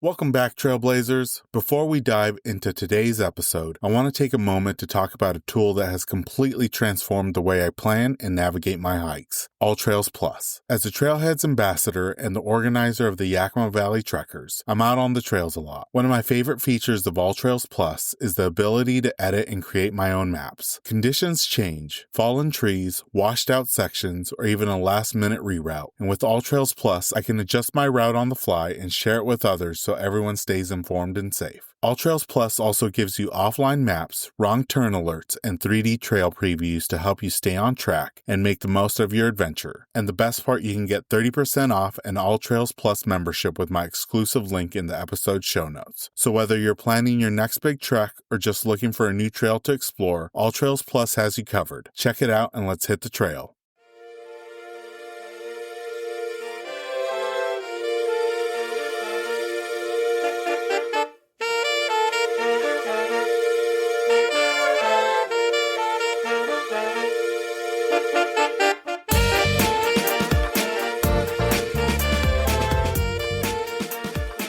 Welcome back, Trailblazers. Before we dive into today's episode, I want to take a moment to talk about a tool that has completely transformed the way I plan and navigate my hikes, AllTrails Plus. As a Trailheads ambassador and the organizer of the Yakima Valley Trekkers, I'm out on the trails a lot. One of my favorite features of AllTrails Plus is the ability to edit and create my own maps. Conditions change, fallen trees, washed out sections, or even a last-minute reroute. And with AllTrails Plus, I can adjust my route on the fly and share it with others so everyone stays informed and safe. AllTrails Plus also gives you offline maps, wrong turn alerts, and 3D trail previews to help you stay on track and make the most of your adventure. And the best part, you can get 30% off an AllTrails Plus membership with my exclusive link in the episode show notes. So whether you're planning your next big trek or just looking for a new trail to explore, AllTrails Plus has you covered. Check it out and let's hit the trail.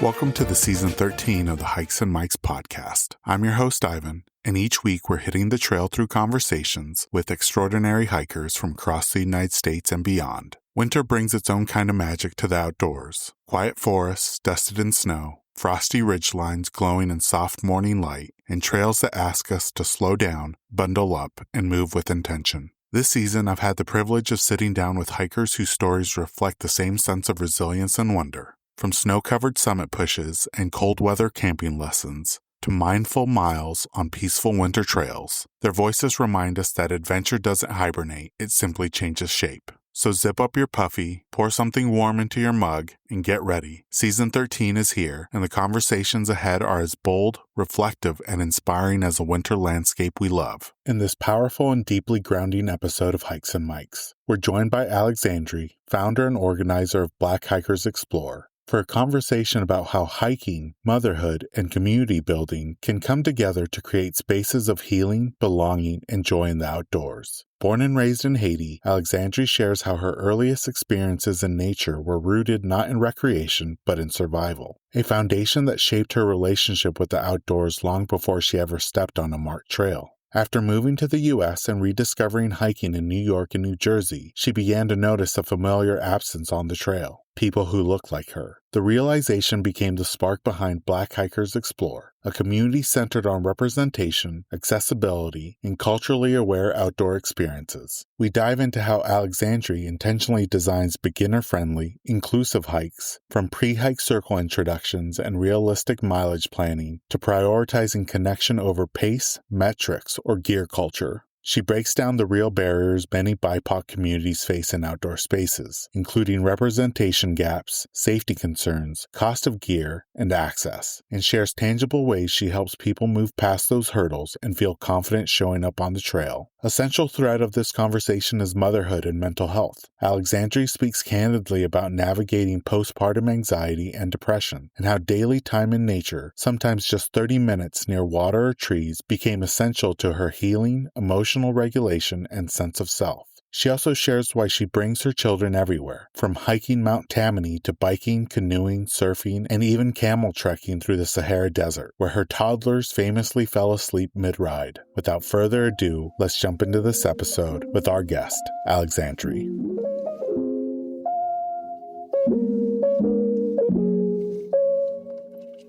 Welcome to the season 13 of the Hikes and Mikes podcast. I'm your host, Ivan, and each week we're hitting the trail through conversations with extraordinary hikers from across the United States and beyond. Winter brings its own kind of magic to the outdoors. Quiet forests dusted in snow, frosty ridgelines glowing in soft morning light, and trails that ask us to slow down, bundle up, and move with intention. This season, I've had the privilege of sitting down with hikers whose stories reflect the same sense of resilience and wonder. From snow-covered summit pushes and cold weather camping lessons to mindful miles on peaceful winter trails, their voices remind us that adventure doesn't hibernate, it simply changes shape. So zip up your puffy, pour something warm into your mug, and get ready. Season 13 is here, and the conversations ahead are as bold, reflective, and inspiring as the winter landscape we love. In this powerful and deeply grounding episode of Hikes and Mikes, we're joined by Alexandrie, founder and organizer of Black Hikers Explore, for a conversation about how hiking, motherhood, and community building can come together to create spaces of healing, belonging, and joy in the outdoors. Born and raised in Haiti, Alexandrie shares how her earliest experiences in nature were rooted not in recreation, but in survival, a foundation that shaped her relationship with the outdoors long before she ever stepped on a marked trail. After moving to the U.S. and rediscovering hiking in New York and New Jersey, she began to notice a familiar absence on the trail. People who looked like her. The realization became the spark behind Black Hikers Explore, a community centered on representation, accessibility, and culturally aware outdoor experiences. We dive into how Alexandrie intentionally designs beginner-friendly, inclusive hikes, from pre-hike circle introductions and realistic mileage planning to prioritizing connection over pace, metrics, or gear culture. She breaks down the real barriers many BIPOC communities face in outdoor spaces, including representation gaps, safety concerns, cost of gear, and access, and shares tangible ways she helps people move past those hurdles and feel confident showing up on the trail. A central thread of this conversation is motherhood and mental health. Alexandrie speaks candidly about navigating postpartum anxiety and depression, and how daily time in nature, sometimes just 30 minutes near water or trees, became essential to her healing, emotional regulation, and sense of self. She also shares why she brings her children everywhere, from hiking Mount Tammany to biking, canoeing, surfing, and even camel trekking through the Sahara Desert, where her toddlers famously fell asleep mid-ride. Without further ado, let's jump into this episode with our guest, Alexandrie.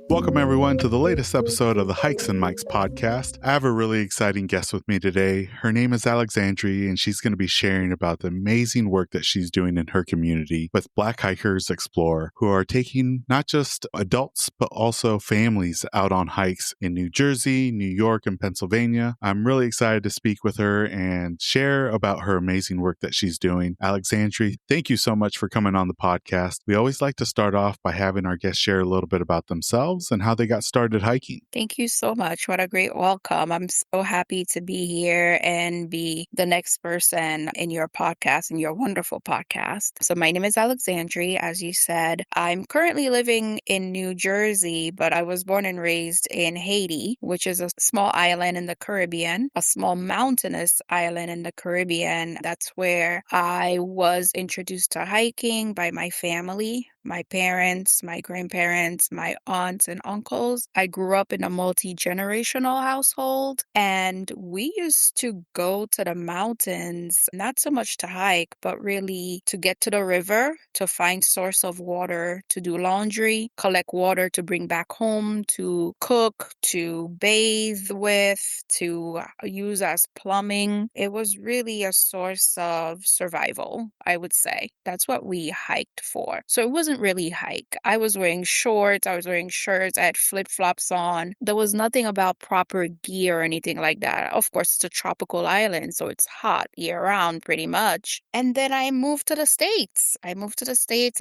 Welcome, everyone, to the latest episode of the Hikes and Mikes podcast. I have a really exciting guest with me today. Her name is Alexandrie, and she's going to be sharing about the amazing work that she's doing in her community with Black Hikers Explore, who are taking not just adults, but also families out on hikes in New Jersey, New York, and Pennsylvania. I'm really excited to speak with her and share about her amazing work that she's doing. Alexandrie, thank you so much for coming on the podcast. We always like to start off by having our guests share a little bit about themselves and how they got started hiking. Thank you so much. What a great welcome. I'm so happy to be here and be the next person in your podcast, in your wonderful podcast. So my name is Alexandrie. As you said, I'm currently living in New Jersey, but I was born and raised in Haiti, which is a small island in the Caribbean, a small mountainous island in the Caribbean. That's where I was introduced to hiking by my family. my parents, my grandparents, my aunts and uncles. I grew up in a multi-generational household, and we used to go to the mountains, not so much to hike, but really to get to the river, to find source of water, to do laundry, collect water to bring back home, to cook, to bathe with, to use as plumbing. It was really a source of survival, I would say. That's what we hiked for. So it wasn't really hike. I was wearing shorts, I was wearing shirts, I had flip-flops on. There was nothing about proper gear or anything like that. Of course, it's a tropical island, so it's hot year-round pretty much. And then I moved to the States. I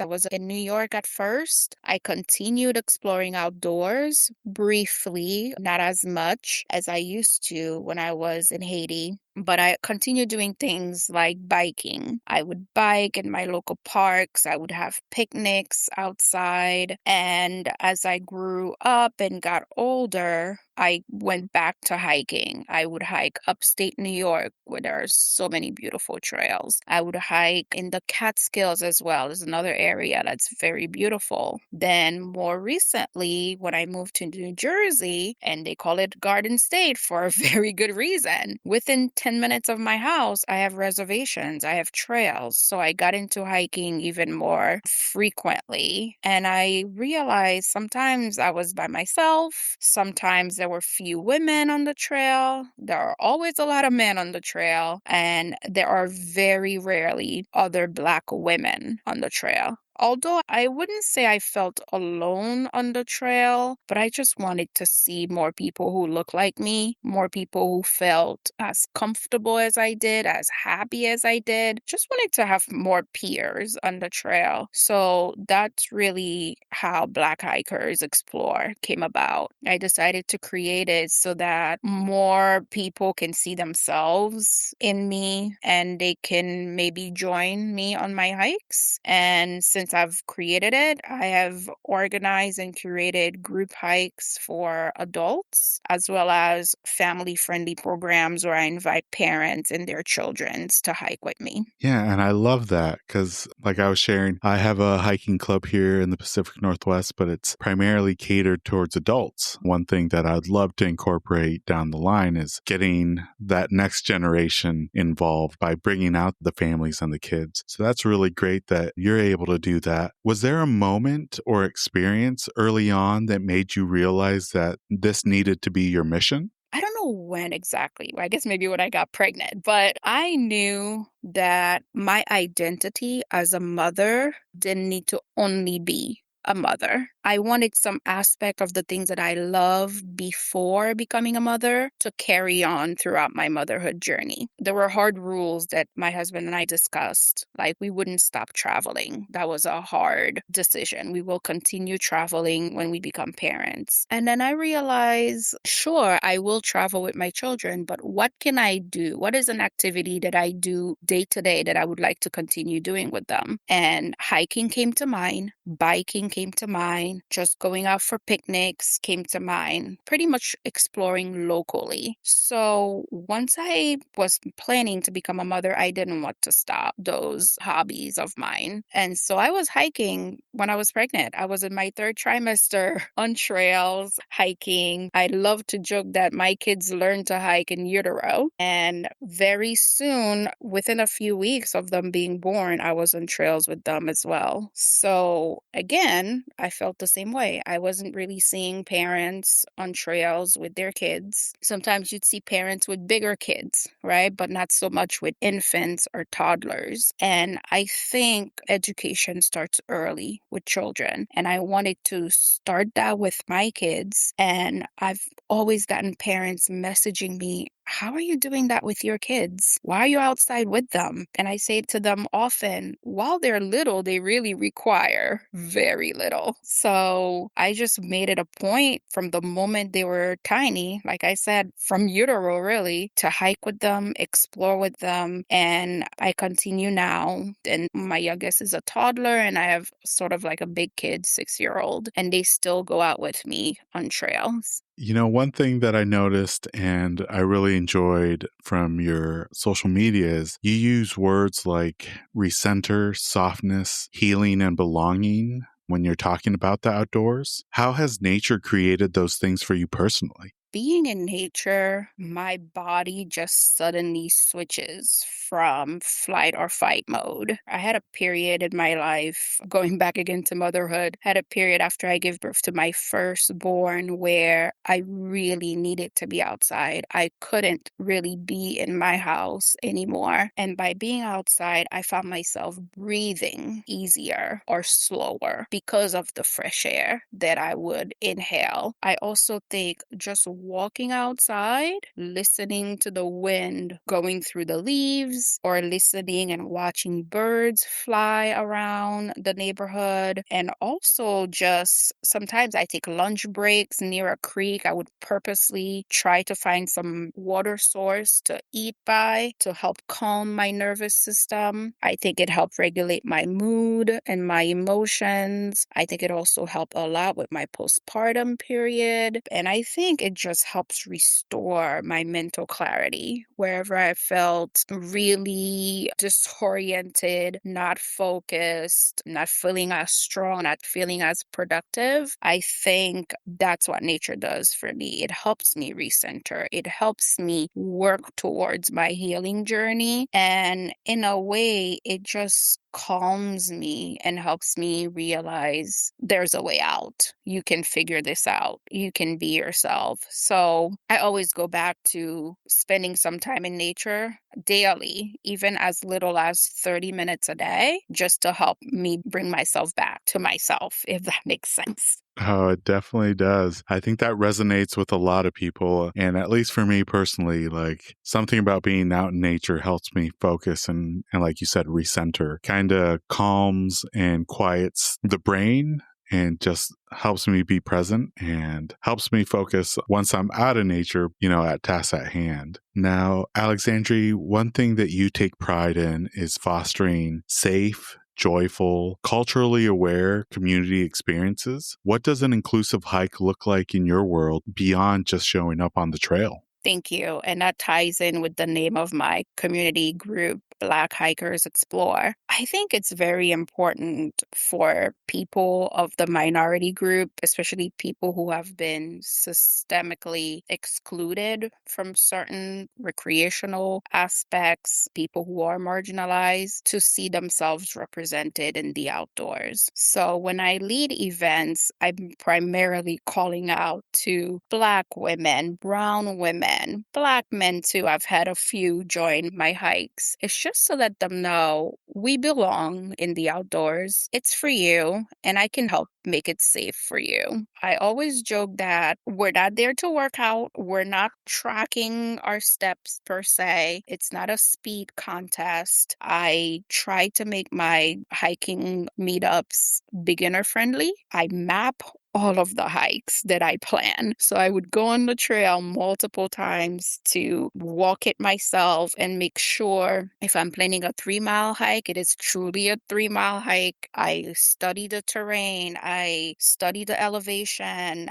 was in New York at first. I continued exploring outdoors briefly, not as much as I used to when I was in Haiti. But I continued doing things like biking. I would bike in my local parks. I would have picnics outside. And as I grew up and got older, I went back to hiking. I would hike upstate New York, where there are so many beautiful trails. I would hike in the Catskills as well. There's another area that's very beautiful. Then more recently, when I moved to New Jersey, and they call it Garden State for a very good reason, within 10 minutes of my house, I have reservations, I have trails. So I got into hiking even more frequently. And I realized sometimes I was by myself, sometimes there were few women on the trail. There are always a lot of men on the trail, and there are very rarely other Black women on the trail. Although I wouldn't say I felt alone on the trail, but I just wanted to see more people who look like me, more people who felt as comfortable as I did, as happy as I did. Just wanted to have more peers on the trail. So that's really how Black Hikers Explore came about. I decided to create it so that more people can see themselves in me and they can maybe join me on my hikes. And since I've created it, I have organized and curated group hikes for adults, as well as family-friendly programs where I invite parents and their children to hike with me. Yeah, and I love that because, like I was sharing, I have a hiking club here in the Pacific Northwest, but it's primarily catered towards adults. One thing that I'd love to incorporate down the line is getting that next generation involved by bringing out the families and the kids. So that's really great that you're able to do that. Was there a moment or experience early on that made you realize that this needed to be your mission? I don't know when exactly. I guess maybe when I got pregnant, but I knew that my identity as a mother didn't need to only be a mother. I wanted some aspect of the things that I loved before becoming a mother to carry on throughout my motherhood journey. There were hard rules that my husband and I discussed, like we wouldn't stop traveling. That was a hard decision. We will continue traveling when we become parents. And then I realized, sure, I will travel with my children, but what can I do? What is an activity that I do day to day that I would like to continue doing with them? And hiking came to mind, biking came to mind, just going out for picnics came to mind, pretty much exploring locally. So once I was planning to become a mother, I didn't want to stop those hobbies of mine. And so I was hiking when I was pregnant. I was in my third trimester on trails, hiking. I love to joke that my kids learned to hike in utero. And very soon, within a few weeks of them being born, I was on trails with them as well. So again, I felt the same way. I wasn't really seeing parents on trails with their kids. Sometimes you'd see parents with bigger kids, right? But not so much with infants or toddlers. And I think education starts early with children. And I wanted to start that with my kids. And I've always gotten parents messaging me, how are you doing that with your kids? Why are you outside with them? And I say to them often, while they're little, they really require very little. So I just made it a point from the moment they were tiny, like I said, from utero really, to hike with them, explore with them. And I continue now. And my youngest is a toddler, and I have sort of like a big kid, 6-year-old, and they still go out with me on trails. You know, one thing that I noticed and I really enjoyed from your social media is you use words like recenter, softness, healing, and belonging when you're talking about the outdoors. How has nature created those things for you personally? Being in nature, my body just suddenly switches from flight or fight mode. I had a period in my life, going back again to motherhood, had a period after I gave birth to my firstborn where I really needed to be outside. I couldn't really be in my house anymore. And by being outside, I found myself breathing easier or slower because of the fresh air that I would inhale. I also think just walking outside, listening to the wind going through the leaves, or listening and watching birds fly around the neighborhood. And also, just sometimes I take lunch breaks near a creek. I would purposely try to find some water source to eat by to help calm my nervous system. I think it helped regulate my mood and my emotions. I think it also helped a lot with my postpartum period. And I think it just helps restore my mental clarity wherever I felt really disoriented, not focused, not feeling as strong, not feeling as productive. I think that's what nature does for me. It helps me recenter. It helps me work towards my healing journey. And in a way, it just calms me and helps me realize there's a way out. You can figure this out. You can be yourself. So I always go back to spending some time in nature daily, even as little as 30 minutes a day, just to help me bring myself back to myself, if that makes sense. Oh, it definitely does. I think that resonates with a lot of people. And at least for me personally, like something about being out in nature helps me focus and like you said, recenter, kind of calms and quiets the brain and just helps me be present and helps me focus once I'm out of nature, at tasks at hand. Now, Alexandrie, one thing that you take pride in is fostering safe, joyful, culturally aware community experiences. What does an inclusive hike look like in your world beyond just showing up on the trail? Thank you. And that ties in with the name of my community group, Black Hikers Explore. I think it's very important for people of the minority group, especially people who have been systemically excluded from certain recreational aspects, people who are marginalized, to see themselves represented in the outdoors. So when I lead events, I'm primarily calling out to Black women, brown women, Black men too. I've had a few join my hikes. It's just to let them know we belong in the outdoors. It's for you, and I can help make it safe for you. I always joke that we're not there to work out. We're not tracking our steps per se. It's not a speed contest. I try to make my hiking meetups beginner friendly. I map all of the hikes that I plan. So I would go on the trail multiple times to walk it myself and make sure if I'm planning a 3-mile hike, it is truly a 3-mile hike. I study the terrain. I study the elevation.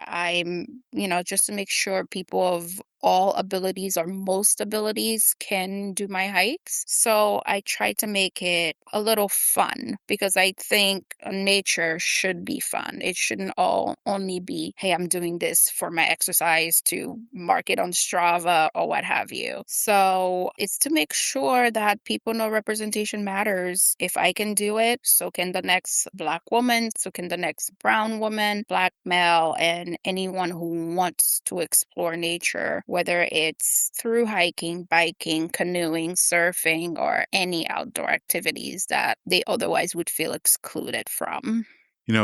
Just to make sure people of all abilities or most abilities can do my hikes. So I try to make it a little fun because I think nature should be fun. It shouldn't all only be, hey, I'm doing this for my exercise to mark it on Strava or what have you. So it's to make sure that people know representation matters. If I can do it, so can the next Black woman, so can the next brown woman, Black male, and anyone who wants to explore nature, whether it's through hiking, biking, canoeing, surfing, or any outdoor activities that they otherwise would feel excluded from.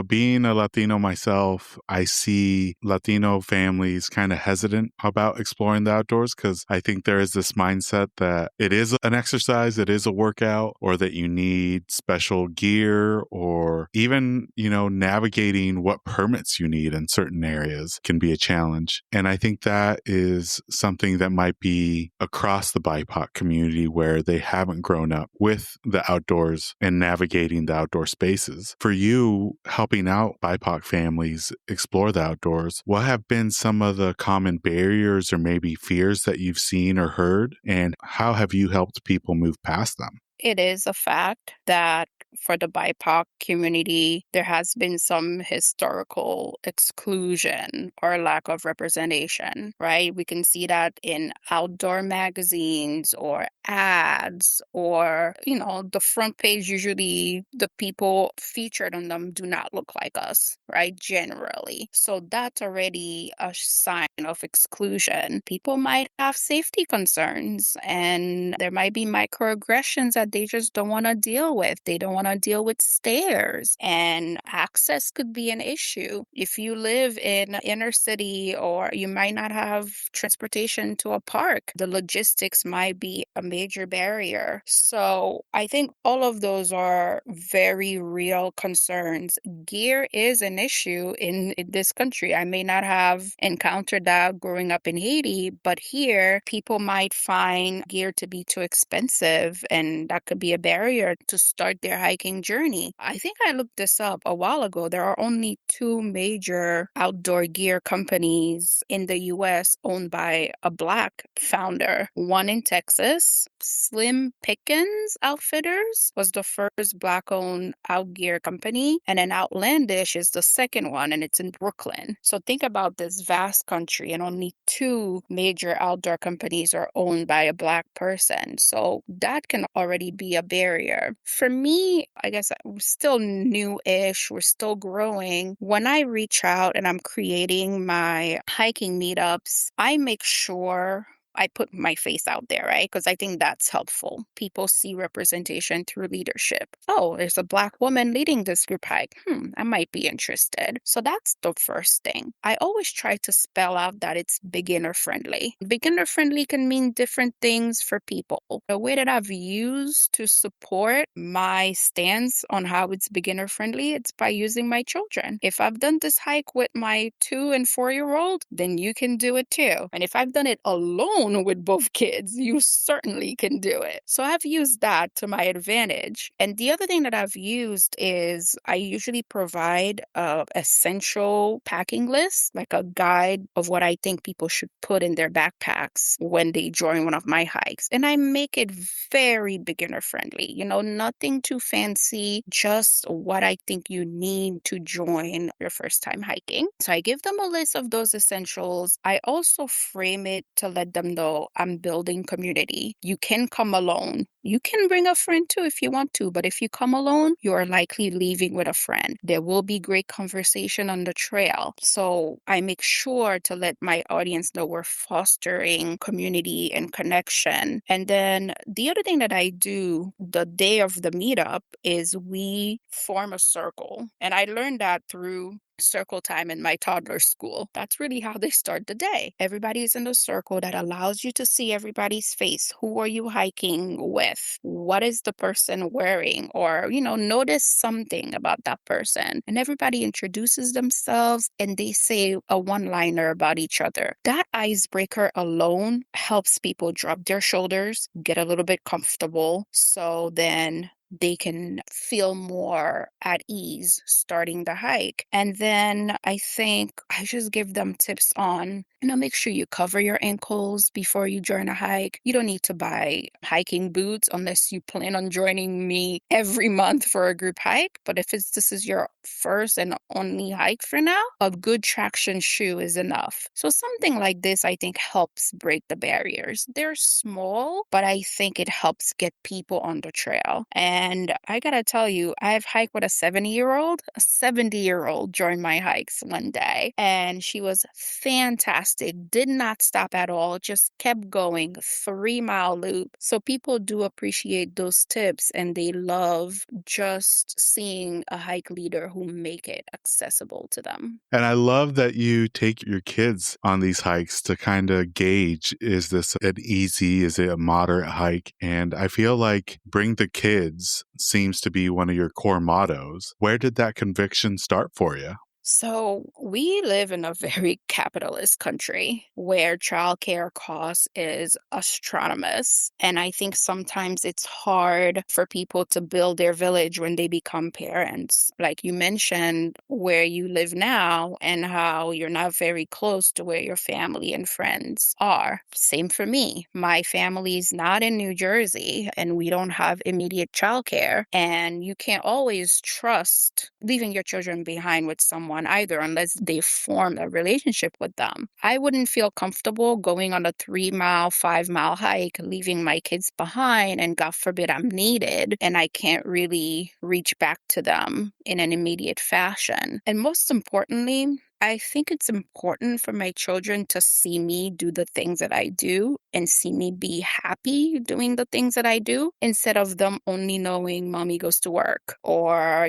Being a Latino myself, I see Latino families kind of hesitant about exploring the outdoors because I think there is this mindset that it is an exercise, it is a workout, or that you need special gear, or even, navigating what permits you need in certain areas can be a challenge. And I think that is something that might be across the BIPOC community where they haven't grown up with the outdoors and navigating the outdoor spaces. For you, helping out BIPOC families explore the outdoors, what have been some of the common barriers or maybe fears that you've seen or heard, and how have you helped people move past them? It is a fact that for the BIPOC community, there has been some historical exclusion or lack of representation, right? We can see that in outdoor magazines or ads, or, the front page, usually the people featured on them do not look like us, right? Generally. So that's already a sign of exclusion. People might have safety concerns, and there might be microaggressions that they just don't want to deal with. They don't want to deal with stairs, and access could be an issue. If you live in an inner city, or you might not have transportation to a park, the logistics might be a major barrier. So I think all of those are very real concerns. Gear is an issue in this country. I may not have encountered that growing up in Haiti, but here people might find gear to be too expensive, and that could be a barrier to start their hiking journey. I think I looked this up a while ago. There are only two major outdoor gear companies in the US owned by a Black founder. One in Texas, Slim Pickens Outfitters, was the first Black-owned outgear company, and then Outlandish is the second one, and it's in Brooklyn. So think about this vast country, and only two major outdoor companies are owned by a Black person. So that can already be a barrier. For me, I guess we're still new-ish, we're still growing. When I reach out and I'm creating my hiking meetups, I make sure I put my face out there, right? Because I think that's helpful. People see representation through leadership. Oh, there's a Black woman leading this group hike. I might be interested. So that's the first thing. I always try to spell out that it's beginner friendly. Beginner friendly can mean different things for people. The way that I've used to support my stance on how it's beginner friendly, it's by using my children. If I've done this hike with my 2 and 4-year-old, then you can do it too. And if I've done it alone with both kids, you certainly can do it. So I've used that to my advantage. And the other thing that I've used is I usually provide an essential packing list, like a guide of what I think people should put in their backpacks when they join one of my hikes. And I make it very beginner friendly, nothing too fancy, just what I think you need to join your first time hiking. So I give them a list of those essentials. I also frame it to let them know I'm building community. You can come alone. You can bring a friend too if you want to, but if you come alone, you are likely leaving with a friend. There will be great conversation on the trail. So I make sure to let my audience know we're fostering community and connection. And then the other thing that I do the day of the meetup is we form a circle. And I learned that through circle time in my toddler school. That's really how they start the day. Everybody's in the circle. That allows you to see everybody's face. Who are you hiking with? What is the person wearing? Or, notice something about that person. And everybody introduces themselves and they say a one-liner about each other. That icebreaker alone helps people drop their shoulders, get a little bit comfortable. So then they can feel more at ease starting the hike. And then I think I just give them tips on, make sure you cover your ankles before you join a hike. You don't need to buy hiking boots unless you plan on joining me every month for a group hike. But if this is your first and only hike for now, a good traction shoe is enough. So something like this, I think, helps break the barriers. They're small, but I think it helps get people on the trail. And I gotta tell you, I've hiked with a 70-year-old. A 70-year-old joined my hikes one day, and she was fantastic. Did not stop at all, just kept going, 3-mile loop. So people do appreciate those tips, and they love just seeing a hike leader who make it accessible to them. And I love that you take your kids on these hikes to kind of gauge, is this an easy, is it a moderate hike? And I feel like bring the kids seems to be one of your core mottos. Where did that conviction start for you? So, we live in a very capitalist country where childcare costs is astronomous. And I think sometimes it's hard for people to build their village when they become parents. Like you mentioned, where you live now and how you're not very close to where your family and friends are. Same for me. My family's not in New Jersey and we don't have immediate childcare. And you can't always trust leaving your children behind with someone either unless they form a relationship with them. I wouldn't feel comfortable going on a 3 mile, 5 mile hike, leaving my kids behind, and God forbid I'm needed and I can't really reach back to them in an immediate fashion. And most importantly, I think it's important for my children to see me do the things that I do and see me be happy doing the things that I do instead of them only knowing mommy goes to work or,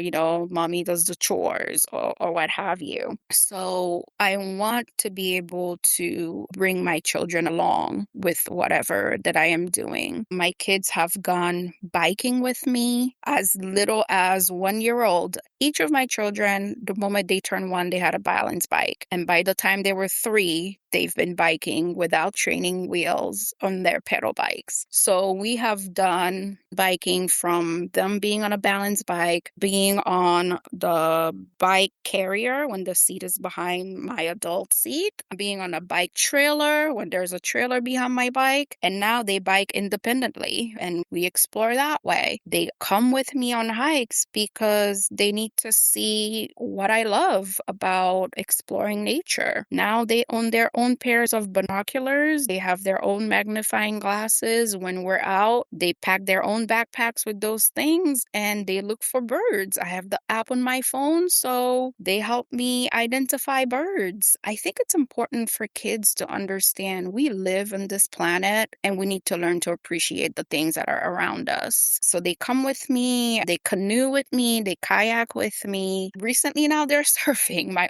mommy does the chores or what have you. So I want to be able to bring my children along with whatever that I am doing. My kids have gone biking with me as little as 1 year old. Each of my children, the moment they turned one, they had a balance bike. And by the time they were 3, they've been biking without training wheels on their pedal bikes. So we have done biking from them being on a balance bike, being on the bike carrier when the seat is behind my adult seat, being on a bike trailer when there's a trailer behind my bike. And now they bike independently and we explore that way. They come with me on hikes because they need to see what I love about exploring nature. Now they own their own pairs of binoculars. They have their own magnifying glasses. When we're out, they pack their own backpacks with those things and they look for birds. I have the app on my phone, so they help me identify birds. I think it's important for kids to understand we live on this planet and we need to learn to appreciate the things that are around us. So they come with me, they canoe with me, they kayak with me. Recently now they're surfing. My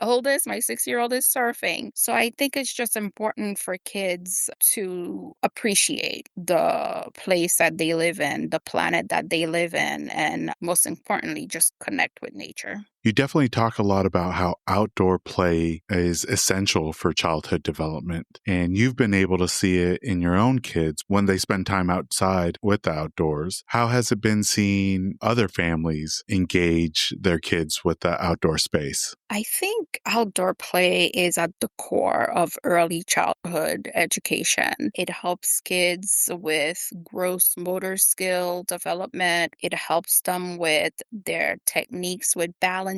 6-year-old is surfing. So I think it's just important for kids to appreciate the place that they live in, the planet that they live in, and most importantly, just connect with nature. You definitely talk a lot about how outdoor play is essential for childhood development. And you've been able to see it in your own kids when they spend time outside with the outdoors. How has it been seeing other families engage their kids with the outdoor space? I think outdoor play is at the core of early childhood education. It helps kids with gross motor skill development. It helps them with their techniques with balancing,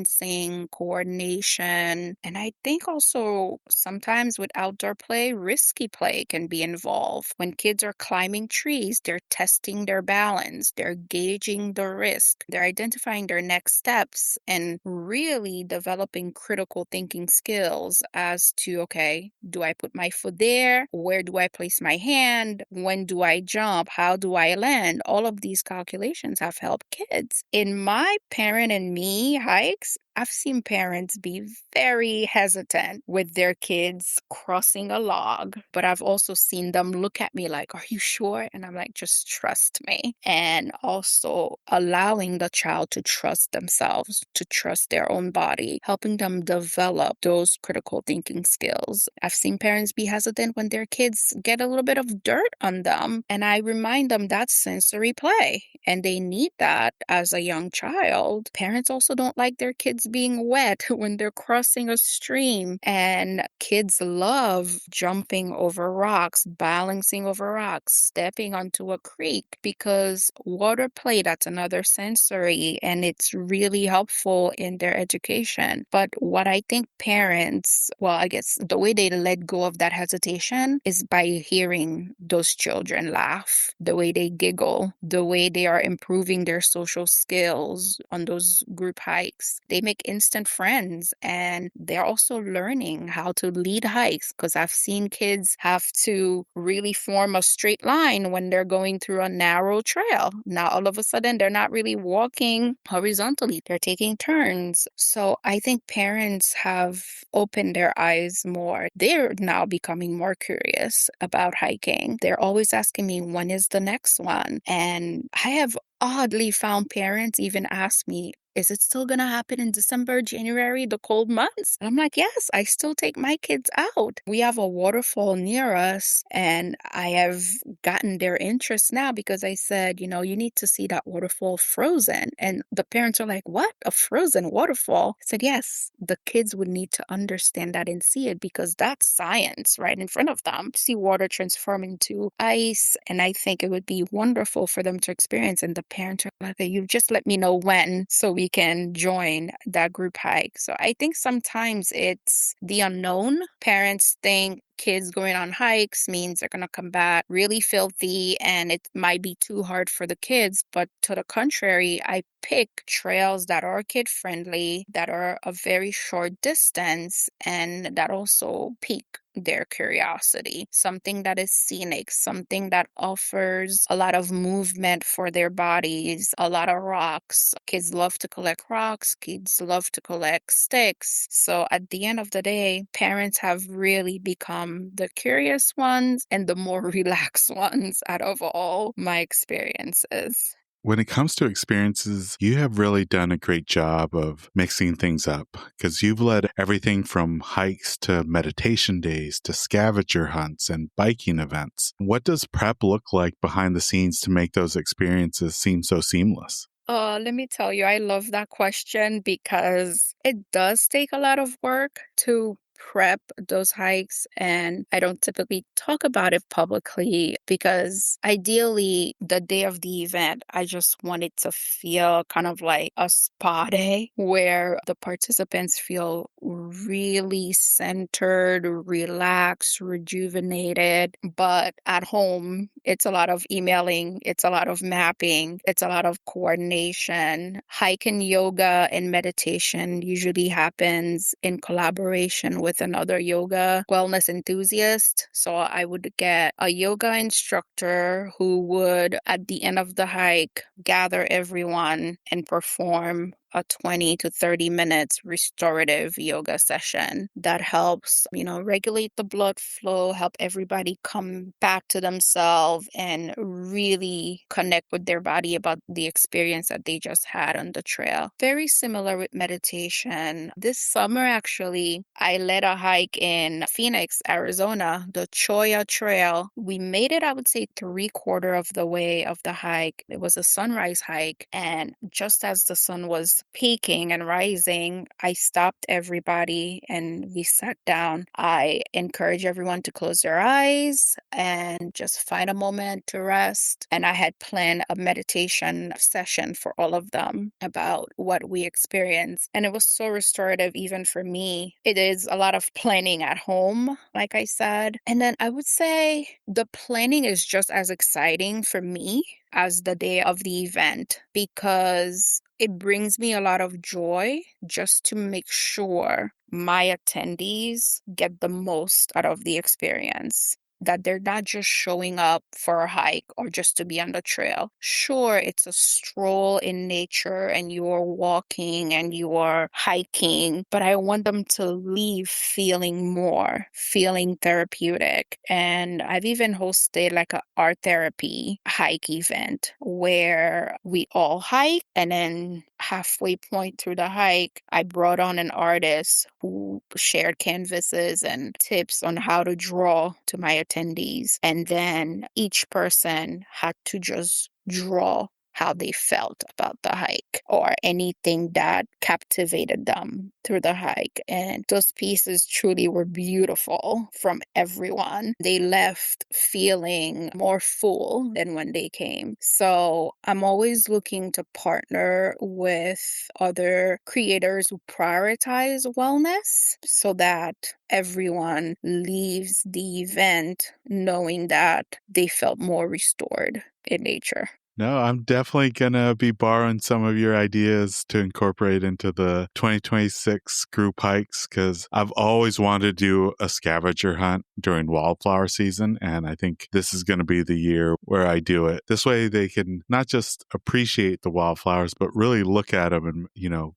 coordination. And I think also sometimes with outdoor play, risky play can be involved. When kids are climbing trees, they're testing their balance, they're gauging the risk, they're identifying their next steps and really developing critical thinking skills as to, okay, do I put my foot there? Where do I place my hand? When do I jump? How do I land? All of these calculations have helped kids. In my parent and me hikes, I've seen parents be very hesitant with their kids crossing a log, but I've also seen them look at me like, are you sure? And I'm like, just trust me. And also allowing the child to trust themselves, to trust their own body, helping them develop those critical thinking skills. I've seen parents be hesitant when their kids get a little bit of dirt on them, and I remind them that's sensory play, and they need that as a young child. Parents also don't like their kids being wet when they're crossing a stream, and kids love jumping over rocks, balancing over rocks, stepping onto a creek, because water play, that's another sensory, and it's really helpful in their education. But what I think parents, well, I guess the way they let go of that hesitation is by hearing those children laugh, the way they giggle, the way they are improving their social skills on those group hikes. They make instant friends, and they're also learning how to lead hikes, because I've seen kids have to really form a straight line when they're going through a narrow trail. Now, all of a sudden, they're not really walking horizontally. They're taking turns. So I think parents have opened their eyes more. They're now becoming more curious about hiking. They're always asking me, when is the next one? And I have oddly found parents even ask me, is it still going to happen in December, January, the cold months? And I'm like, yes, I still take my kids out. We have a waterfall near us, and I have gotten their interest now because I said, you need to see that waterfall frozen. And the parents are like, what? A frozen waterfall? I said, yes, the kids would need to understand that and see it because that's science right in front of them. See water transform into ice. And I think it would be wonderful for them to experience. And the parents are like, you just let me know when so we can join that group hike. So I think sometimes it's the unknown. Parents think kids going on hikes means they're going to come back really filthy and it might be too hard for the kids. But to the contrary, I pick trails that are kid friendly, that are a very short distance, and that also pique their curiosity. Something that is scenic, something that offers a lot of movement for their bodies, a lot of rocks. Kids love to collect rocks, kids love to collect sticks. So at the end of the day, parents have really become the curious ones and the more relaxed ones out of all my experiences. When it comes to experiences, you have really done a great job of mixing things up because you've led everything from hikes to meditation days to scavenger hunts and biking events. What does prep look like behind the scenes to make those experiences seem so seamless? Let me tell you, I love that question because it does take a lot of work to prep those hikes, and I don't typically talk about it publicly because ideally the day of the event, I just want it to feel kind of like a spa day where the participants feel really centered, relaxed, rejuvenated. But at home, it's a lot of emailing, it's a lot of mapping, it's a lot of coordination. Hike and yoga and meditation usually happens in collaboration with another yoga wellness enthusiast. So I would get a yoga instructor who would, at the end of the hike, gather everyone and perform a 20 to 30 minutes restorative yoga session that helps, regulate the blood flow, help everybody come back to themselves and really connect with their body about the experience that they just had on the trail. Very similar with meditation. This summer, actually, I led a hike in Phoenix, Arizona, the Choya Trail. We made it, I would say, 3/4 of the way of the hike. It was a sunrise hike. And just as the sun was peaking and rising, I stopped everybody and we sat down. I encourage everyone to close their eyes and just find a moment to rest. And I had planned a meditation session for all of them about what we experienced. And it was so restorative, even for me. It is a lot of planning at home, like I said. And then I would say the planning is just as exciting for me as the day of the event because it brings me a lot of joy just to make sure my attendees get the most out of the experience. That they're not just showing up for a hike or just to be on the trail. Sure, it's a stroll in nature and you are walking and you are hiking, but I want them to leave feeling more, feeling therapeutic. And I've even hosted like an art therapy hike event where we all hike and then halfway point through the hike, I brought on an artist who shared canvases and tips on how to draw to my attendees. And then each person had to just draw how they felt about the hike or anything that captivated them through the hike. And those pieces truly were beautiful from everyone. They left feeling more full than when they came. So I'm always looking to partner with other creators who prioritize wellness so that everyone leaves the event knowing that they felt more restored in nature. No, I'm definitely going to be borrowing some of your ideas to incorporate into the 2026 group hikes because I've always wanted to do a scavenger hunt during wildflower season. And I think this is going to be the year where I do it. This way they can not just appreciate the wildflowers, but really look at them and,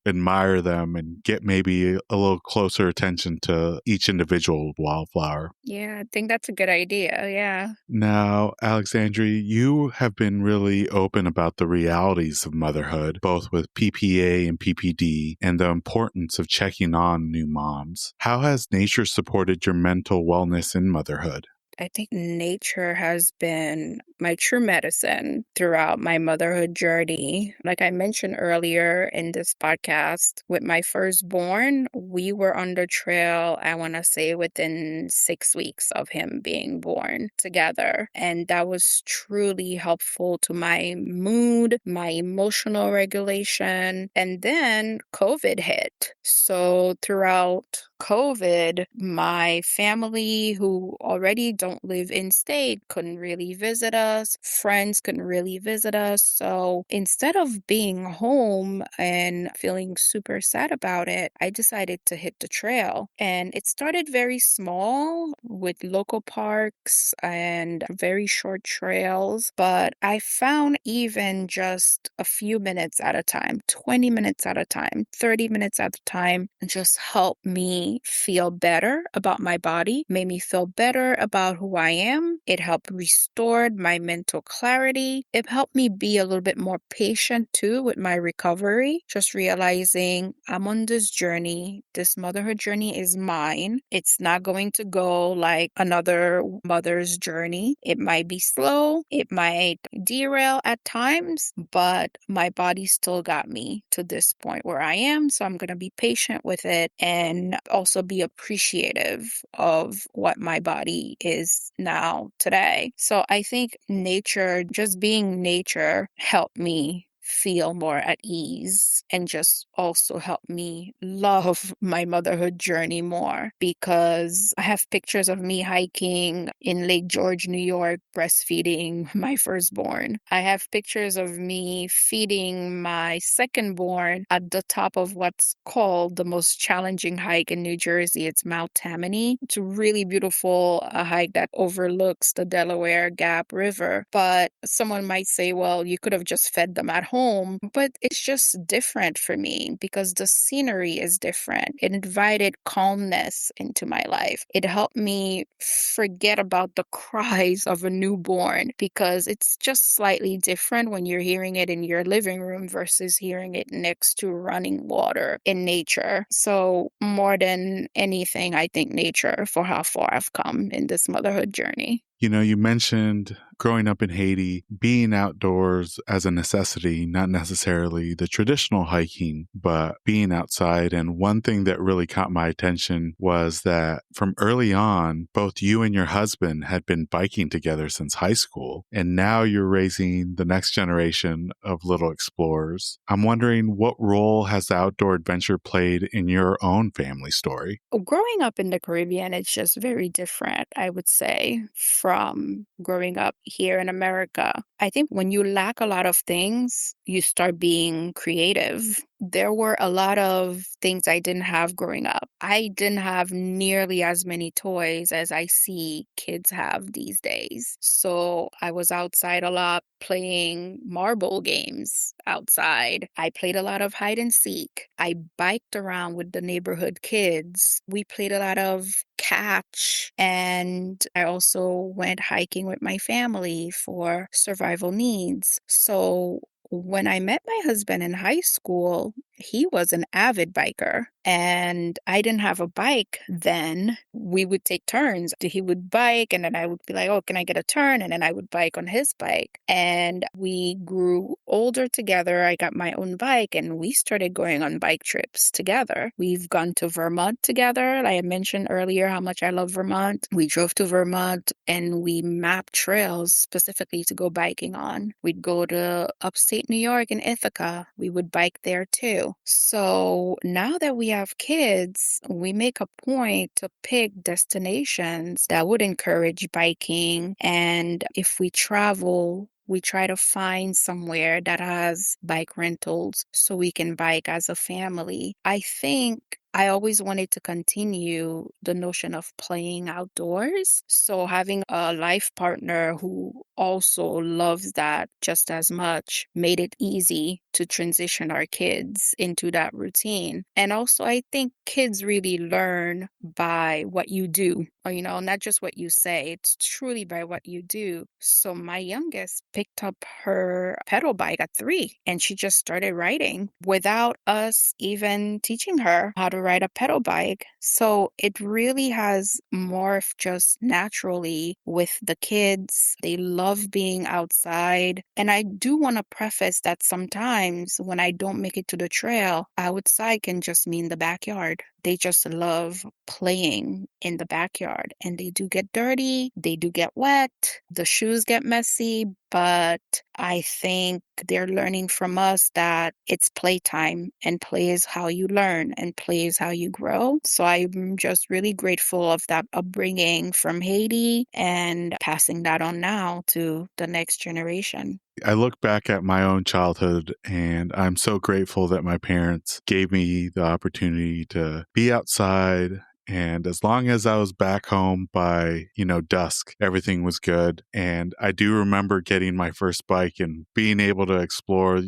admire them and get maybe a little closer attention to each individual wildflower. Yeah, I think that's a good idea. Yeah. Now, Alexandrie, you have been really open about the realities of motherhood, both with PPA and PPD, and the importance of checking on new moms. How has nature supported your mental wellness in motherhood? I think nature has been my true medicine throughout my motherhood journey. Like I mentioned earlier in this podcast, with my firstborn, we were on the trail, I want to say within 6 weeks of him being born together. And that was truly helpful to my mood, my emotional regulation. And then COVID hit. So throughout COVID, my family who already don't live in state couldn't really visit us. Friends couldn't really visit us. So instead of being home and feeling super sad about it, I decided to hit the trail. And it started very small with local parks and very short trails. But I found even just a few minutes at a time, 20 minutes at a time, 30 minutes at a time, just helped me feel better about my body, made me feel better about who I am. It helped restore my mental clarity. It helped me be a little bit more patient too with my recovery, just realizing I'm on this journey. This motherhood journey is mine. It's not going to go like another mother's journey. It might be slow. It might derail at times, but my body still got me to this point where I am. So I'm going to be patient with it and also be appreciative of what my body is now today. So I think nature, just being nature, helped me feel more at ease and just also help me love my motherhood journey more, because I have pictures of me hiking in Lake George, New York, breastfeeding my firstborn. I have pictures of me feeding my secondborn at the top of what's called the most challenging hike in New Jersey. It's Mount Tammany. It's a really beautiful hike that overlooks the Delaware Gap River. But someone might say, well, you could have just fed them at home, but it's just different for me because the scenery is different. It invited calmness into my life. It helped me forget about the cries of a newborn, because it's just slightly different when you're hearing it in your living room versus hearing it next to running water in nature. So more than anything, I think nature for how far I've come in this motherhood journey. You mentioned growing up in Haiti, being outdoors as a necessity, not necessarily the traditional hiking, but being outside. And one thing that really caught my attention was that from early on, both you and your husband had been biking together since high school. And now you're raising the next generation of little explorers. I'm wondering, what role has the outdoor adventure played in your own family story? Growing up in the Caribbean, it's just very different, I would say, from growing up here in America. I think when you lack a lot of things, you start being creative. There were a lot of things I didn't have growing up. I didn't have nearly as many toys as I see kids have these days. So I was outside a lot playing marble games outside. I played a lot of hide and seek. I biked around with the neighborhood kids. We played a lot of catch, and I also went hiking with my family for survival needs. So when I met my husband in high school, he was an avid biker, and I didn't have a bike then. We would take turns. He would bike, and then I would be like, oh, can I get a turn? And then I would bike on his bike. And we grew older together. I got my own bike, and we started going on bike trips together. We've gone to Vermont together. Like I mentioned earlier how much I love Vermont. We drove to Vermont, and we mapped trails specifically to go biking on. We'd go to upstate New York in Ithaca. We would bike there too. So now that we have kids, we make a point to pick destinations that would encourage biking. And if we travel, we try to find somewhere that has bike rentals so we can bike as a family. I think I always wanted to continue the notion of playing outdoors. So having a life partner who also loves that just as much made it easy to transition our kids into that routine. And also, I think kids really learn by what you do, or, not just what you say. It's truly by what you do. So my youngest picked up her pedal bike at 3, and she just started riding without us even teaching her how to ride a pedal bike. So it really has morphed just naturally with the kids. They love being outside. And I do want to preface that sometimes when I don't make it to the trail, outside can just mean the backyard. They just love playing in the backyard, and they do get dirty, they do get wet, the shoes get messy, but I think they're learning from us that it's playtime, and play is how you learn and play is how you grow. So I'm just really grateful of that upbringing from Haiti and passing that on now to the next generation. I look back at my own childhood and I'm so grateful that my parents gave me the opportunity to be outside. And as long as I was back home by, dusk, everything was good. And I do remember getting my first bike and being able to explore,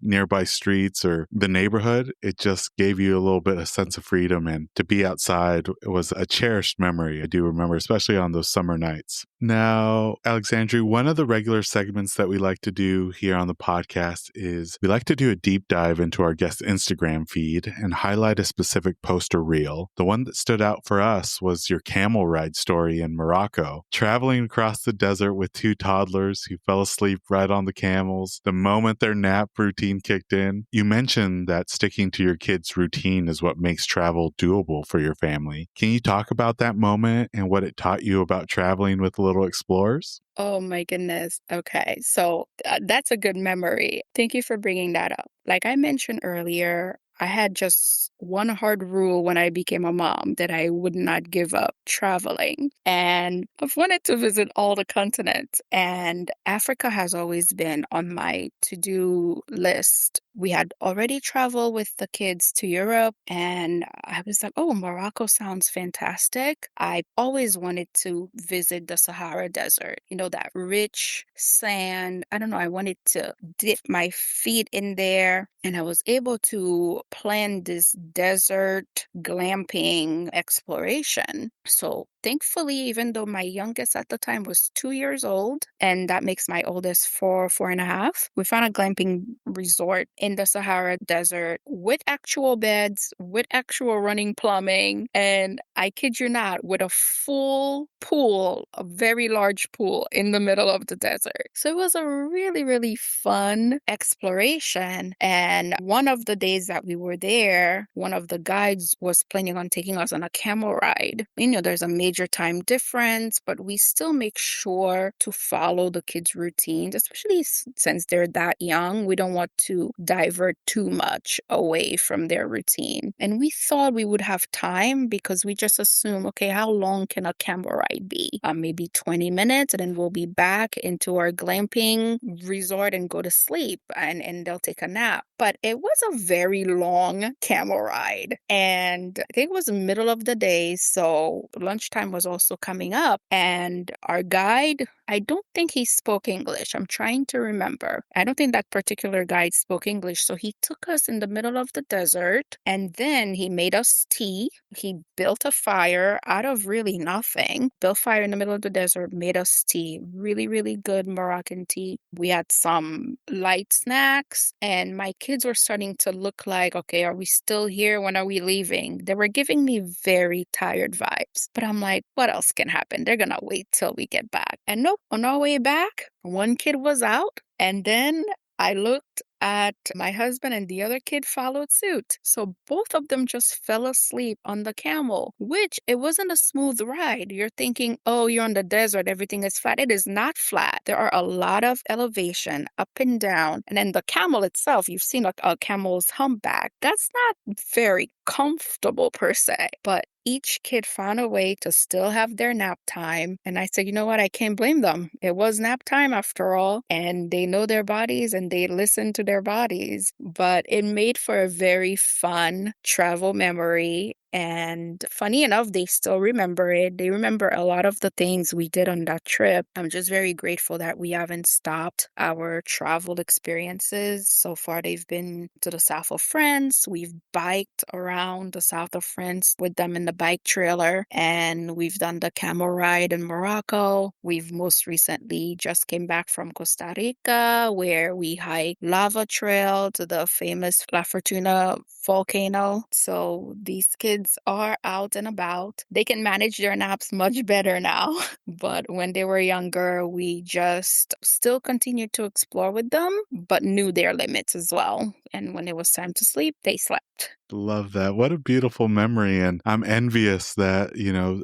nearby streets or the neighborhood. It just gave you a little bit of sense of freedom. And to be outside was a cherished memory. I do remember, especially on those summer nights. Now, Alexandrie, one of the regular segments that we like to do here on the podcast is we like to do a deep dive into our guest Instagram feed and highlight a specific post or reel. The one that stood out for us was your camel ride story in Morocco. Traveling across the desert with 2 toddlers who fell asleep right on the camels the moment their nap routine kicked in. You mentioned that sticking to your kids' routine is what makes travel doable for your family. Can you talk about that moment and what it taught you about traveling with little explorers? Oh my goodness. Okay. So that's a good memory. Thank you for bringing that up. Like I mentioned earlier, I had just one hard rule when I became a mom, that I would not give up traveling. And I've wanted to visit all the continents, and Africa has always been on my to-do list. We had already traveled with the kids to Europe, and I was like, oh, Morocco sounds fantastic. I always wanted to visit the Sahara Desert, that rich sand. I don't know, I wanted to dip my feet in there, and I was able to plan this desert glamping exploration. So thankfully, even though my youngest at the time was 2 years old, and that makes my oldest 4.5, we found a glamping resort in the Sahara Desert with actual beds, with actual running plumbing, and I kid you not, with a full pool, a very large pool in the middle of the desert. So it was a really, really fun exploration. And one of the days that we were there, one of the guides was planning on taking us on a camel ride. There's a major time difference, but we still make sure to follow the kids' routines, especially since they're that young. We don't want to divert too much away from their routine. And we thought we would have time because we just assume, okay, how long can a camel ride be? Maybe 20 minutes, and then we'll be back into our glamping resort and go to sleep, and they'll take a nap. But it was a very long camel ride, and I think it was the middle of the day, so lunchtime was also coming up, and our guide, I don't think he spoke English. I'm trying to remember. I don't think that particular guide spoke English, so he took us in the middle of the desert, and then he made us tea. He built a fire out of really nothing, built fire in the middle of the desert, made us tea. Really, really good Moroccan tea. We had some light snacks, and my kids were starting to look like, okay, are we still here? When are we leaving? They were giving me very tired vibes. But I'm like, what else can happen? They're going to wait till we get back. And nope, on our way back, one kid was out, and then I looked at my husband and the other kid followed suit. So both of them just fell asleep on the camel, which it wasn't a smooth ride. You're thinking, oh, you're on the desert, everything is flat. It is not flat. There are a lot of elevation up and down. And then the camel itself, you've seen a camel's humpback. That's not very comfortable per se, but each kid found a way to still have their nap time. And I said, you know what? I can't blame them. It was nap time after all, and they know their bodies and they listen to their bodies. But it made for a very fun travel memory. And funny enough, they still remember it. They remember a lot of the things we did on that trip. I'm just very grateful that we haven't stopped our travel experiences. So far, they've been to the south of France. We've biked around the south of France with them in the bike trailer, and we've done the camel ride in Morocco. We've most recently just came back from Costa Rica, where we hiked lava trail to the famous La Fortuna volcano. So these kids are out and about. They can manage their naps much better now. But when they were younger, we just still continued to explore with them, but knew their limits as well. And when it was time to sleep, they slept. Love that. What a beautiful memory. And I'm envious that,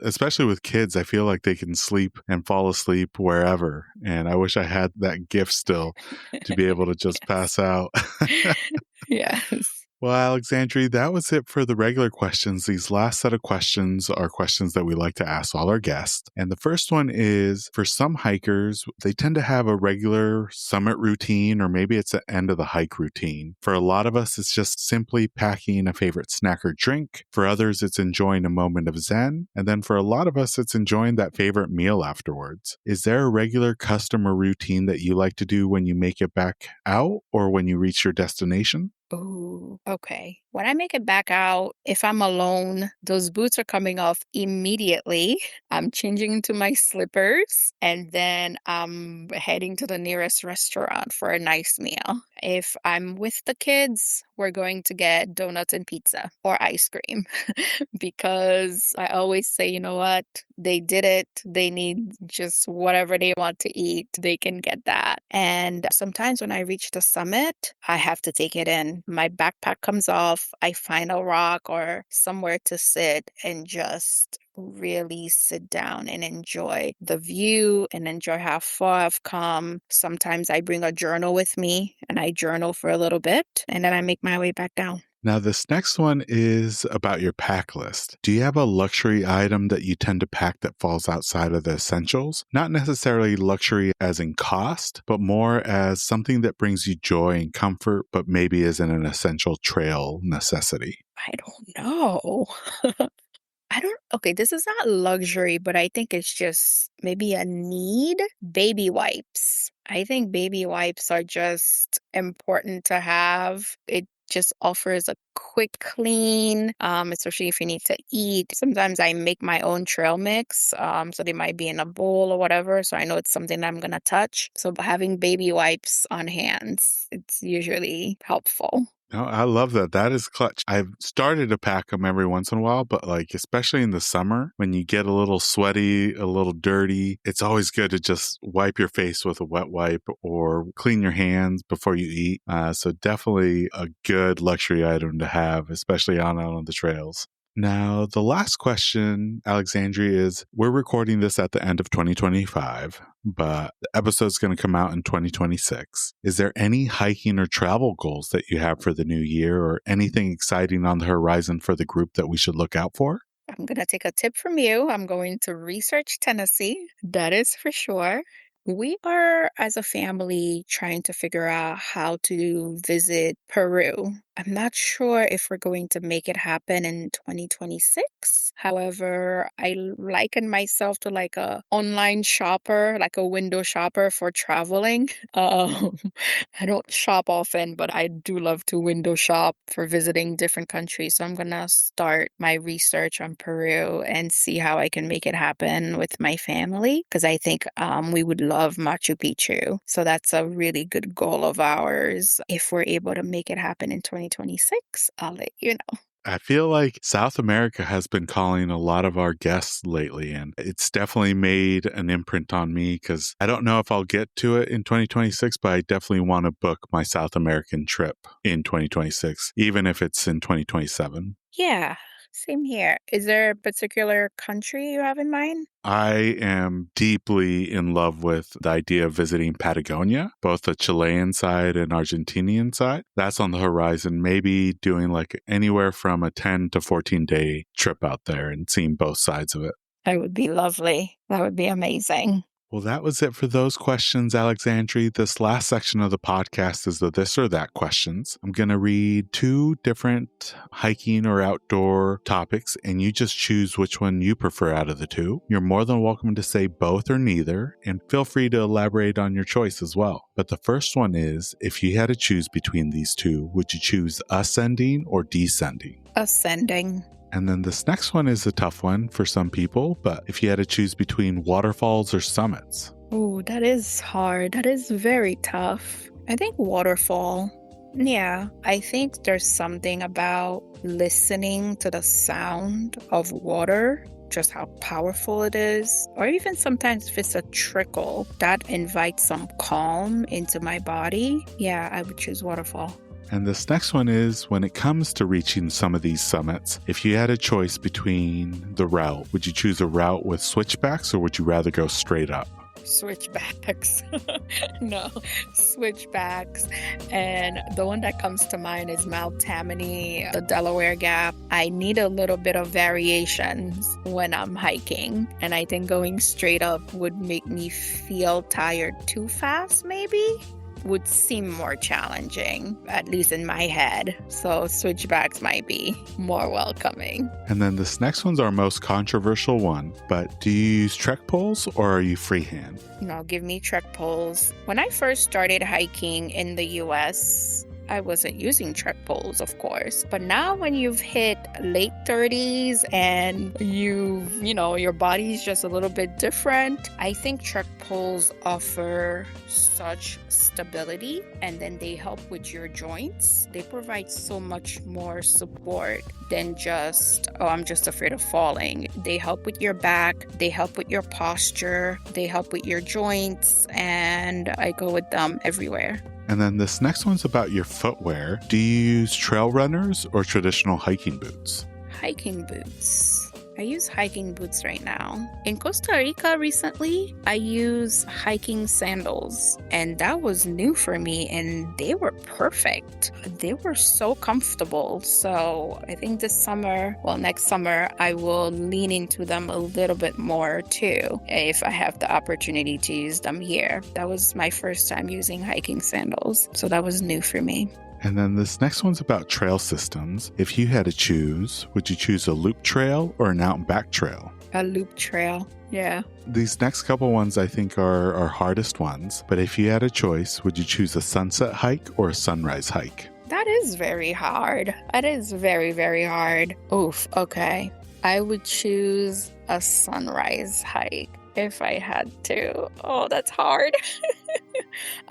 especially with kids, I feel like they can sleep and fall asleep wherever. And I wish I had that gift still to be able to just pass out. Yes. Well, Alexandrie, that was it for the regular questions. These last set of questions are questions that we like to ask all our guests. And the first one is, for some hikers, they tend to have a regular summit routine, or maybe it's an end of the hike routine. For a lot of us, it's just simply packing a favorite snack or drink. For others, it's enjoying a moment of zen. And then for a lot of us, it's enjoying that favorite meal afterwards. Is there a regular custom or routine that you like to do when you make it back out or when you reach your destination? Oh, okay. When I make it back out, if I'm alone, those boots are coming off immediately. I'm changing into my slippers, and then I'm heading to the nearest restaurant for a nice meal. If I'm with the kids, we're going to get donuts and pizza or ice cream because I always say, you know what? They did it. They need just whatever they want to eat. They can get that. And sometimes when I reach the summit, I have to take it in. My backpack comes off. I find a rock or somewhere to sit and just really sit down and enjoy the view and enjoy how far I've come. Sometimes I bring a journal with me and I journal for a little bit and then I make my way back down. Now, this next one is about your pack list. Do you have a luxury item that you tend to pack that falls outside of the essentials? Not necessarily luxury as in cost, but more as something that brings you joy and comfort, but maybe isn't an essential trail necessity. I don't know. Okay, this is not luxury, but I think it's just maybe a need. Baby wipes. I think baby wipes are just important to have. It just offers a quick clean, especially if you need to eat. Sometimes I make my own trail mix, so they might be in a bowl or whatever, so I know it's something that I'm gonna touch. So having baby wipes on hands, it's usually helpful. No, I love that. That is clutch. I've started to pack them every once in a while, but especially in the summer when you get a little sweaty, a little dirty, it's always good to just wipe your face with a wet wipe or clean your hands before you eat. So definitely a good luxury item to have, especially out on the trails. Now, the last question, Alexandria, is we're recording this at the end of 2025, but the episode's going to come out in 2026. Is there any hiking or travel goals that you have for the new year or anything exciting on the horizon for the group that we should look out for? I'm going to take a tip from you. I'm going to research Tennessee. That is for sure. We are, as a family, trying to figure out how to visit Peru. I'm not sure if we're going to make it happen in 2026. However, I liken myself to like a online shopper, like a window shopper for traveling. Um, I don't shop often, but I do love to window shop for visiting different countries. So I'm gonna start my research on Peru and see how I can make it happen with my family because I think we would love Machu Picchu. So that's a really good goal of ours. If we're able to make it happen in 2026, I'll let you know. I feel like South America has been calling a lot of our guests lately, and it's definitely made an imprint on me because I don't know if I'll get to it in 2026, but I definitely want to book my South American trip in 2026, even if it's in 2027. Yeah. Same here. Is there a particular country you have in mind? I am deeply in love with the idea of visiting Patagonia, both the Chilean side and Argentinian side. That's on the horizon, maybe doing like anywhere from a 10 to 14-day trip out there and seeing both sides of it. That would be lovely. That would be amazing. Well, that was it for those questions, Alexandrie. This last section of the podcast is the this or that questions. I'm going to read 2 different hiking or outdoor topics, and you just choose which one you prefer out of the 2. You're more than welcome to say both or neither, and feel free to elaborate on your choice as well. But the first one is, if you had to choose between these 2, would you choose ascending or descending? Ascending. And then this next one is a tough one for some people, but if you had to choose between waterfalls or summits? Oh, that is hard. That is very tough. I think waterfall. Yeah, I think there's something about listening to the sound of water, just how powerful it is, or even sometimes if it's a trickle, that invites some calm into my body. Yeah, I would choose waterfall. And this next one is, when it comes to reaching some of these summits, if you had a choice between the route, would you choose a route with switchbacks or would you rather go straight up? Switchbacks. No, switchbacks. And the one that comes to mind is Mount Tammany, the Delaware Gap. I need a little bit of variations when I'm hiking. And I think going straight up would make me feel tired too fast, maybe. Would seem more challenging, at least in my head. So switchbacks might be more welcoming. And then this next one's our most controversial one, but do you use trek poles or are you freehand? No, give me trek poles. When I first started hiking in the US, I wasn't using trek poles, of course. But now when you've hit late 30s and your body's just a little bit different, I think trek poles offer such stability, and then they help with your joints. They provide so much more support than just, oh, I'm just afraid of falling. They help with your back, they help with your posture, they help with your joints, and I go with them everywhere. And then this next one's about your footwear. Do you use trail runners or traditional hiking boots? Hiking boots. I use hiking boots right now. In Costa Rica recently, I use hiking sandals, and that was new for me, and they were perfect. They were so comfortable. So I think next summer, I will lean into them a little bit more too, if I have the opportunity to use them here. That was my first time using hiking sandals, so that was new for me. And then this next one's about trail systems. If you had to choose, would you choose a loop trail or an out and back trail? A loop trail, yeah. These next couple ones I think are our hardest ones, but if you had a choice, would you choose a sunset hike or a sunrise hike? That is very hard. That is very, very hard. Oof, okay. I would choose a sunrise hike if I had to. Oh, that's hard.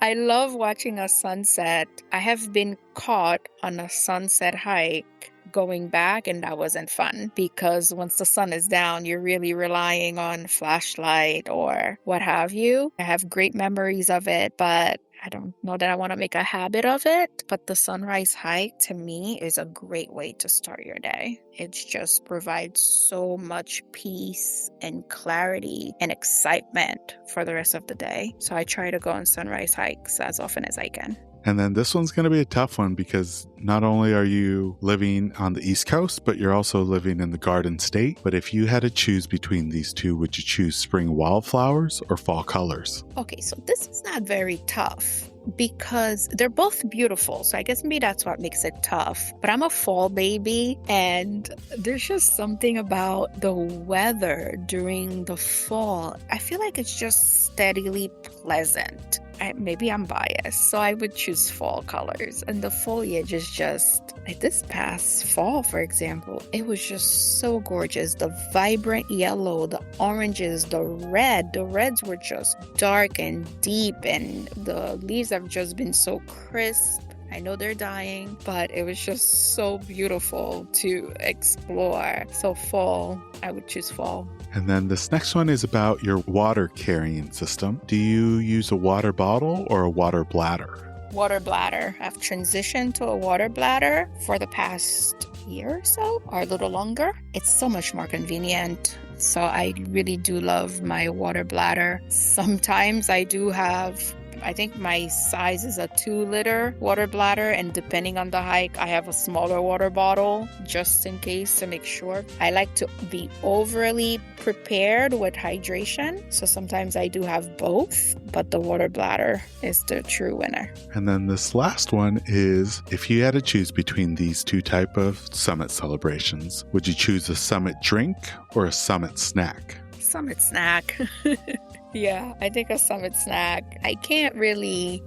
I love watching a sunset. I have been caught on a sunset hike going back, and that wasn't fun because once the sun is down, you're really relying on flashlight or what have you. I have great memories of it, but I don't know that I want to make a habit of it. But the sunrise hike to me is a great way to start your day. It just provides so much peace and clarity and excitement for the rest of the day. So I try to go on sunrise hikes as often as I can. And then this one's going to be a tough one because not only are you living on the East Coast, but you're also living in the Garden State. But if you had to choose between these two, would you choose spring wildflowers or fall colors? Okay, so this is not very tough because they're both beautiful. So I guess maybe that's what makes it tough. But I'm a fall baby, and there's just something about the weather during the fall. I feel like it's just steadily pleasant. Maybe I'm biased, so I would choose fall colors. And the foliage is just, like this past fall, for example, it was just so gorgeous. The vibrant yellow, the oranges, the red. The reds were just dark and deep, and the leaves have just been so crisp. I know they're dying, but it was just so beautiful to explore. So fall, I would choose fall. And then this next one is about your water carrying system. Do you use a water bottle or a water bladder? Water bladder. I've transitioned to a water bladder for the past year or so, or a little longer. It's so much more convenient. So I really do love my water bladder. Sometimes I do have, I think my size is a 2-liter water bladder, and depending on the hike, I have a smaller water bottle just in case to make sure. I like to be overly prepared with hydration, so sometimes I do have both, but the water bladder is the true winner. And then this last one is, if you had to choose between these two type of summit celebrations, would you choose a summit drink or a summit snack? Summit snack. Yeah, I think a summit snack. I can't really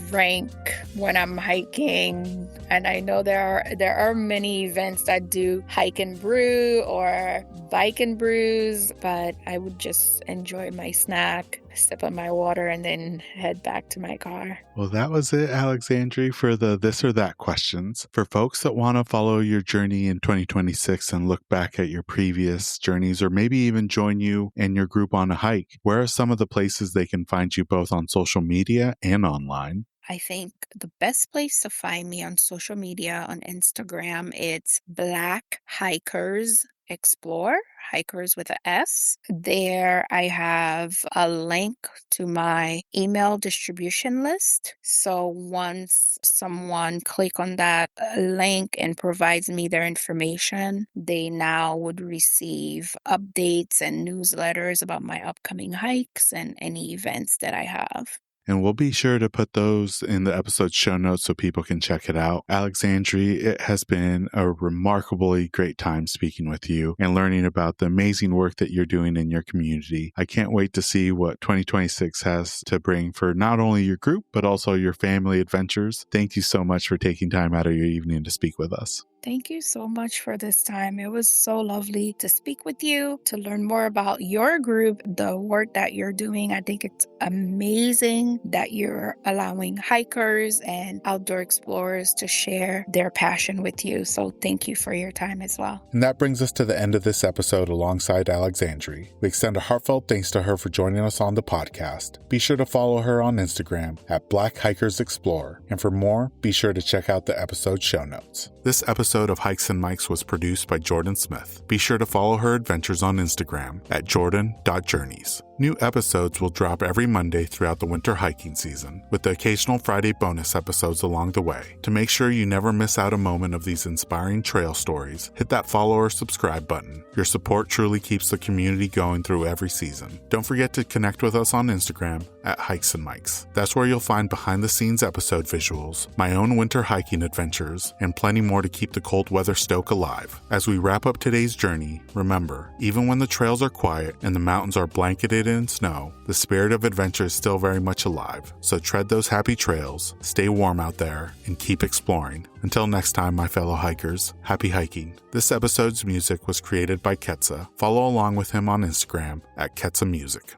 drink when I'm hiking, and I know there are many events that do hike and brew or bike and brews, but I would just enjoy my snack, sip on my water, and then head back to my car. Well, that was it, Alexandrie, for the this or that questions. For folks that want to follow your journey in 2026 and look back at your previous journeys, or maybe even join you and your group on a hike, where are some of the places they can find you both on social media and online? I think the best place to find me on social media, on Instagram, it's Black Hikers Explore, hikers with an S. There I have a link to my email distribution list. So once someone click on that link and provides me their information, they now would receive updates and newsletters about my upcoming hikes and any events that I have. And we'll be sure to put those in the episode show notes so people can check it out. Alexandrie, it has been a remarkably great time speaking with you and learning about the amazing work that you're doing in your community. I can't wait to see what 2026 has to bring for not only your group, but also your family adventures. Thank you so much for taking time out of your evening to speak with us. Thank you so much for this time. It was so lovely to speak with you, to learn more about your group, the work that you're doing. I think it's amazing that you're allowing hikers and outdoor explorers to share their passion with you. So thank you for your time as well. And that brings us to the end of this episode alongside Alexandrie. We extend a heartfelt thanks to her for joining us on the podcast. Be sure to follow her on Instagram at Black Hikers Explorer. And for more, be sure to check out the episode show notes. This episode of Hikes and Mics was produced by Jordan Smith. Be sure to follow her adventures on Instagram at jordan.journeys. New episodes will drop every Monday throughout the winter hiking season, with the occasional Friday bonus episodes along the way. To make sure you never miss out a moment of these inspiring trail stories, hit that follow or subscribe button. Your support truly keeps the community going through every season. Don't forget to connect with us on Instagram at Hikes and Mics. That's where you'll find behind-the-scenes episode visuals, my own winter hiking adventures, and plenty more to keep the cold weather stoke alive. As we wrap up today's journey, remember, even when the trails are quiet and the mountains are blanketed in snow, the spirit of adventure is still very much alive. So tread those happy trails, stay warm out there, and keep exploring. Until next time, my fellow hikers, happy hiking. This episode's music was created by Ketsa. Follow along with him on Instagram at Ketsa Music.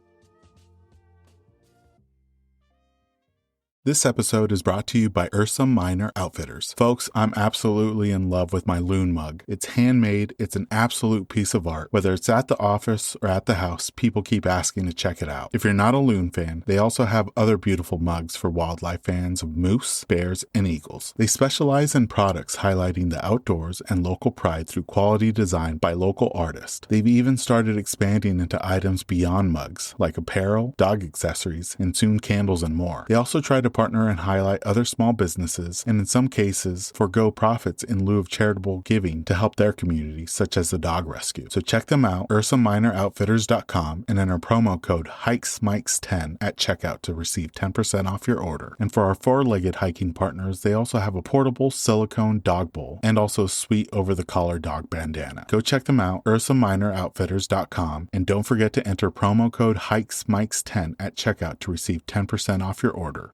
This episode is brought to you by Ursa Minor Outfitters. Folks, I'm absolutely in love with my loon mug. It's handmade, it's an absolute piece of art. Whether it's at the office or at the house, people keep asking to check it out. If you're not a loon fan, they also have other beautiful mugs for wildlife fans of moose, bears, and eagles. They specialize in products highlighting the outdoors and local pride through quality design by local artists. They've even started expanding into items beyond mugs, like apparel, dog accessories, and soon candles and more. They also try to partner and highlight other small businesses, and in some cases, forego profits in lieu of charitable giving to help their community, such as the dog rescue. So check them out, ursaminooroutfitters.com, and enter promo code HikesMikes10 at checkout to receive 10% off your order. And for our four-legged hiking partners, they also have a portable silicone dog bowl and also a sweet over-the-collar dog bandana. Go check them out, ursaminooroutfitters.com, and don't forget to enter promo code HikesMikes10 at checkout to receive 10% off your order.